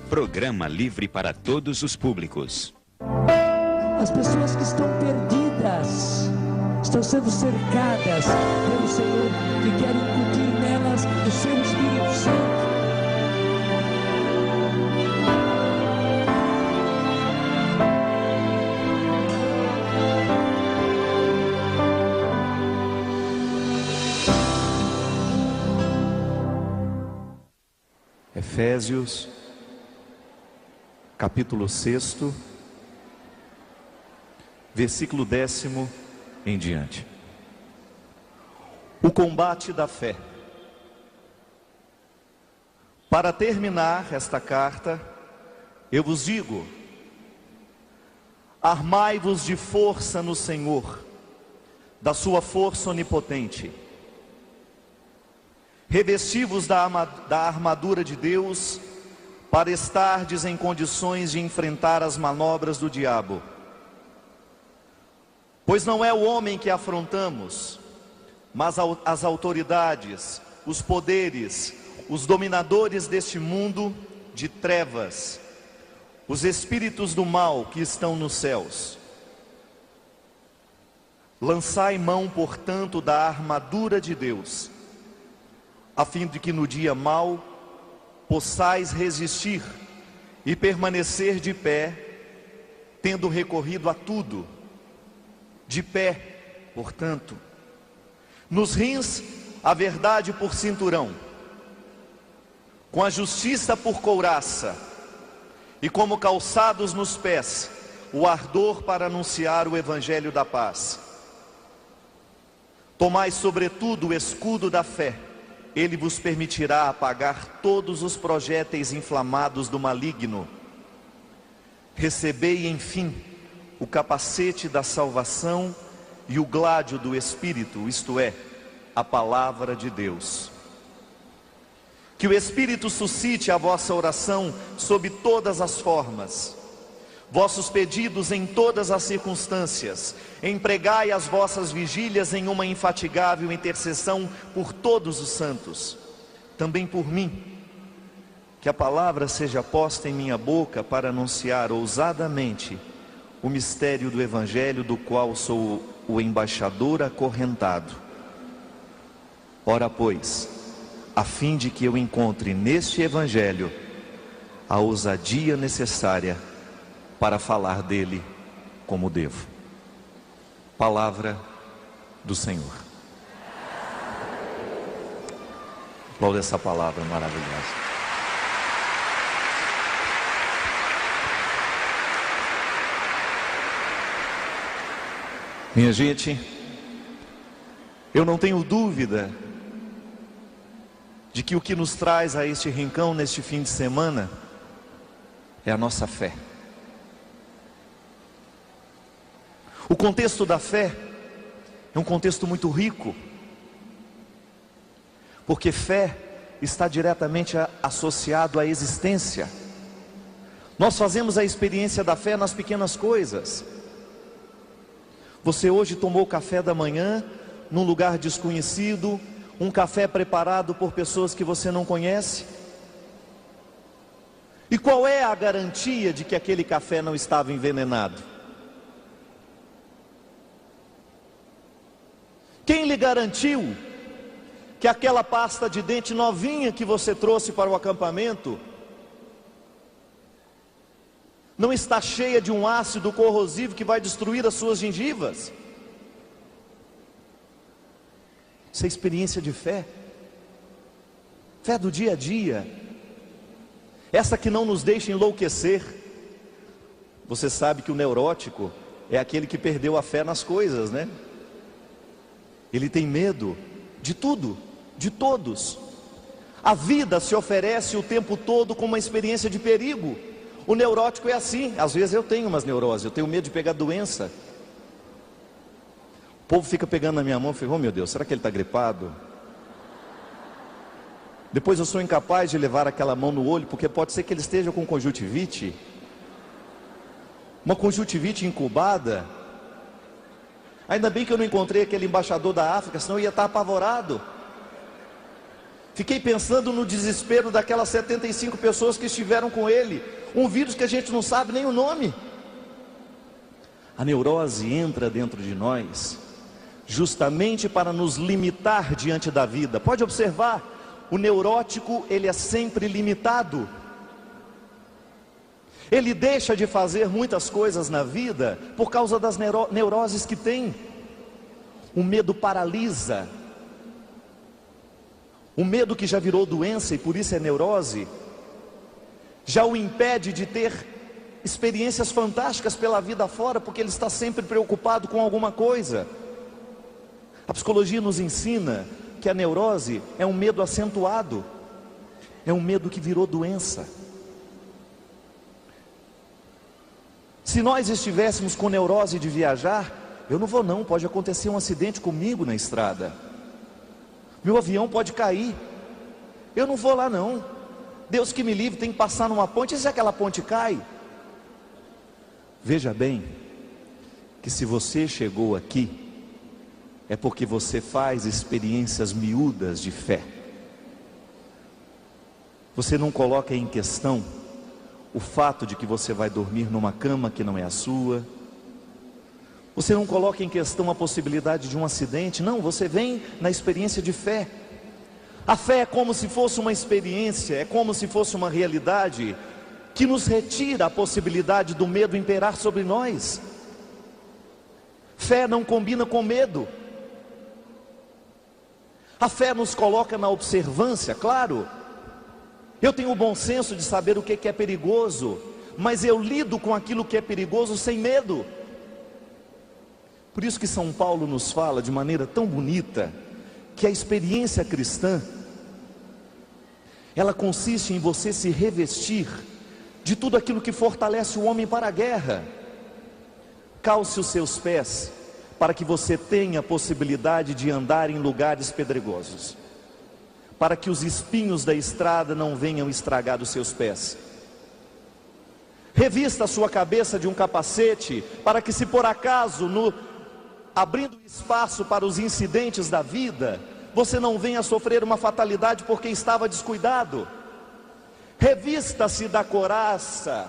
Programa livre para todos os públicos. As pessoas que estão perdidas estão sendo cercadas pelo Senhor, que quer incutir nelas o seu Espírito Santo. Efésios, capítulo 6, versículo 10 em diante. O combate da fé. Para terminar esta carta, eu vos digo: armai-vos de força no Senhor, da sua força onipotente. Revesti-vos da armadura de Deus, para estardes em condições de enfrentar as manobras do diabo. Pois não é o homem que afrontamos, mas as autoridades, os poderes, os dominadores deste mundo de trevas, os espíritos do mal que estão nos céus. Lançai mão, portanto, da armadura de Deus, a fim de que no dia mau possais resistir e permanecer de pé, tendo recorrido a tudo. De pé, portanto, nos rins a verdade por cinturão, com a justiça por couraça, e como calçados nos pés, o ardor para anunciar o evangelho da paz. Tomai sobretudo o escudo da fé, ele vos permitirá apagar todos os projéteis inflamados do maligno. Recebei, enfim, o capacete da salvação e o gládio do Espírito, isto é, a palavra de Deus. Que o Espírito suscite a vossa oração sob todas as formas, vossos pedidos em todas as circunstâncias. Empregai as vossas vigílias em uma infatigável intercessão por todos os santos, também por mim, que a palavra seja posta em minha boca para anunciar ousadamente o mistério do Evangelho, do qual sou o embaixador acorrentado. Ora, pois, a fim de que eu encontre neste Evangelho a ousadia necessária para falar dele como devo. Palavra do Senhor. Glória a essa palavra maravilhosa. Minha gente, eu não tenho dúvida de que o que nos traz a este rincão neste fim de semana é a nossa fé. O contexto da fé é um contexto muito rico, porque fé está diretamente associado à existência. Nós fazemos a experiência da fé nas pequenas coisas. Você hoje tomou café da manhã num lugar desconhecido, um café preparado por pessoas que você não conhece. E qual é a garantia de que aquele café não estava envenenado? Quem lhe garantiu que aquela pasta de dente novinha que você trouxe para o acampamento não está cheia de um ácido corrosivo que vai destruir as suas gengivas? Isso é experiência de fé. Fé do dia a dia. Essa que não nos deixa enlouquecer. Você sabe que o neurótico é aquele que perdeu a fé nas coisas, né? Ele tem medo de tudo, de todos. A vida se oferece o tempo todo como uma experiência de perigo. O neurótico é assim. Às vezes eu tenho umas neuroses, eu tenho medo de pegar doença. O povo fica pegando na minha mão e fica: oh meu Deus, será que ele está gripado? Depois eu sou incapaz de levar aquela mão no olho, porque pode ser que ele esteja com conjuntivite. Uma conjuntivite incubada. Ainda bem que eu não encontrei aquele embaixador da África, senão eu ia estar apavorado. Fiquei pensando no desespero daquelas 75 pessoas que estiveram com ele. Um vírus que a gente não sabe nem o nome. A neurose entra dentro de nós justamente para nos limitar diante da vida. Pode observar, o neurótico, ele é sempre limitado. Ele deixa de fazer muitas coisas na vida por causa das neuroses que tem. O medo paralisa. O medo, que já virou doença e por isso é neurose, já o impede de ter experiências fantásticas pela vida fora, porque ele está sempre preocupado com alguma coisa. A psicologia nos ensina que a neurose é um medo acentuado, é um medo que virou doença. Se nós estivéssemos com neurose de viajar, eu não vou não, pode acontecer um acidente comigo na estrada, meu avião pode cair, eu não vou lá não, Deus que me livre, tem que passar numa ponte, e se aquela ponte cai? Veja bem, que se você chegou aqui, é porque você faz experiências miúdas de fé. Você não coloca em questão o fato de que você vai dormir numa cama que não é a sua. Você não coloca em questão a possibilidade de um acidente. Não, você vem na experiência de fé. A fé é como se fosse uma experiência, é como se fosse uma realidade que nos retira a possibilidade do medo imperar sobre nós. Fé não combina com medo. A fé nos coloca na observância, claro. Eu tenho o bom senso de saber o que é perigoso, mas eu lido com aquilo que é perigoso sem medo. Por isso que São Paulo nos fala de maneira tão bonita, que a experiência cristã, ela consiste em você se revestir de tudo aquilo que fortalece o homem para a guerra. Calce os seus pés, para que você tenha a possibilidade de andar em lugares pedregosos, para que os espinhos da estrada não venham estragar os seus pés. Revista a sua cabeça de um capacete, para que, se por acaso, abrindo espaço para os incidentes da vida, você não venha sofrer uma fatalidade porque estava descuidado. Revista-se da couraça,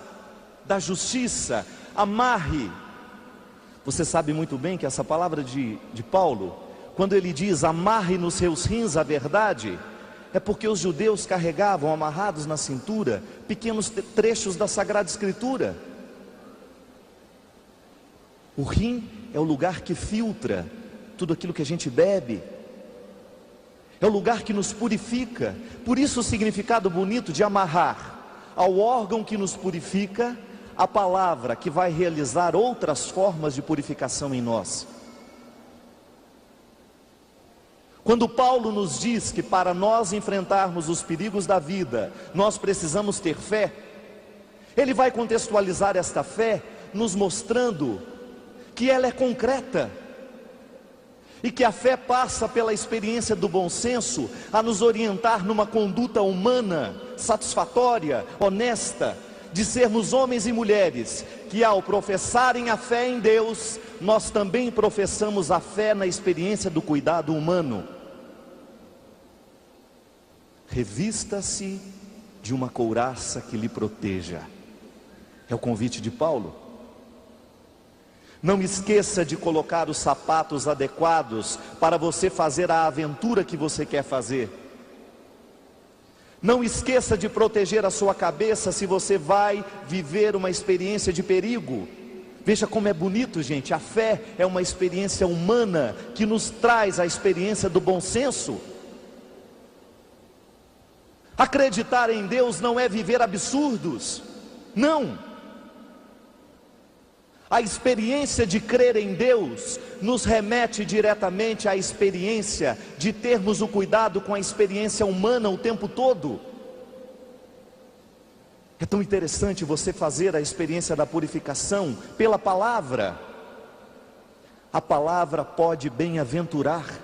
da justiça, amarre. Você sabe muito bem que essa palavra de Paulo, quando ele diz amarre nos seus rins a verdade, é porque os judeus carregavam amarrados na cintura pequenos trechos da Sagrada Escritura. O rim é o lugar que filtra tudo aquilo que a gente bebe, é o lugar que nos purifica. Por isso o significado bonito de amarrar ao órgão que nos purifica a palavra que vai realizar outras formas de purificação em nós. Quando Paulo nos diz que para nós enfrentarmos os perigos da vida, nós precisamos ter fé, ele vai contextualizar esta fé nos mostrando que ela é concreta, e que a fé passa pela experiência do bom senso a nos orientar numa conduta humana, satisfatória, honesta, de sermos homens e mulheres que, ao professarem a fé em Deus, nós também professamos a fé na experiência do cuidado humano. Revista-se de uma couraça que lhe proteja, é o convite de Paulo. Não esqueça de colocar os sapatos adequados para você fazer a aventura que você quer fazer. Não esqueça de proteger a sua cabeça se você vai viver uma experiência de perigo. Veja como é bonito, gente. A fé é uma experiência humana que nos traz a experiência do bom senso. Acreditar em Deus não é viver absurdos, não. A experiência de crer em Deus nos remete diretamente à experiência de termos o cuidado com a experiência humana o tempo todo. É tão interessante você fazer a experiência da purificação pela palavra. A palavra pode bem-aventurar,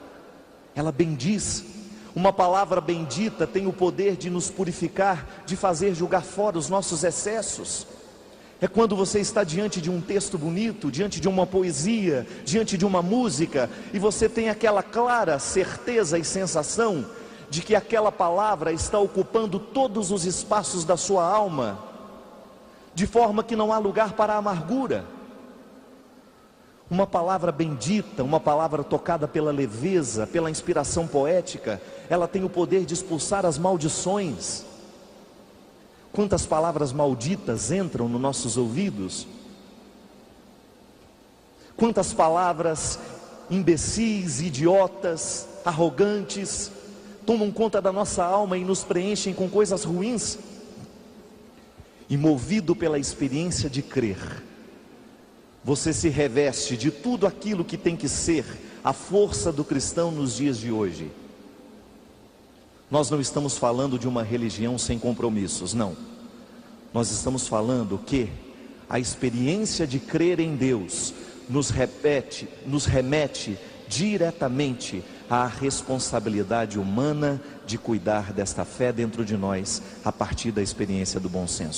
ela bendiz. Uma palavra bendita tem o poder de nos purificar, de fazer jogar fora os nossos excessos. É quando você está diante de um texto bonito, diante de uma poesia, diante de uma música, e você tem aquela clara certeza e sensação de que aquela palavra está ocupando todos os espaços da sua alma, de forma que não há lugar para a amargura. Uma palavra bendita, uma palavra tocada pela leveza, pela inspiração poética, ela tem o poder de expulsar as maldições. Quantas palavras malditas entram nos nossos ouvidos? Quantas palavras imbecis, idiotas, arrogantes, tomam conta da nossa alma e nos preenchem com coisas ruins? E movido pela experiência de crer, você se reveste de tudo aquilo que tem que ser a força do cristão nos dias de hoje. Nós não estamos falando de uma religião sem compromissos, não. Nós estamos falando que a experiência de crer em Deus nos remete diretamente à responsabilidade humana de cuidar desta fé dentro de nós, a partir da experiência do bom senso.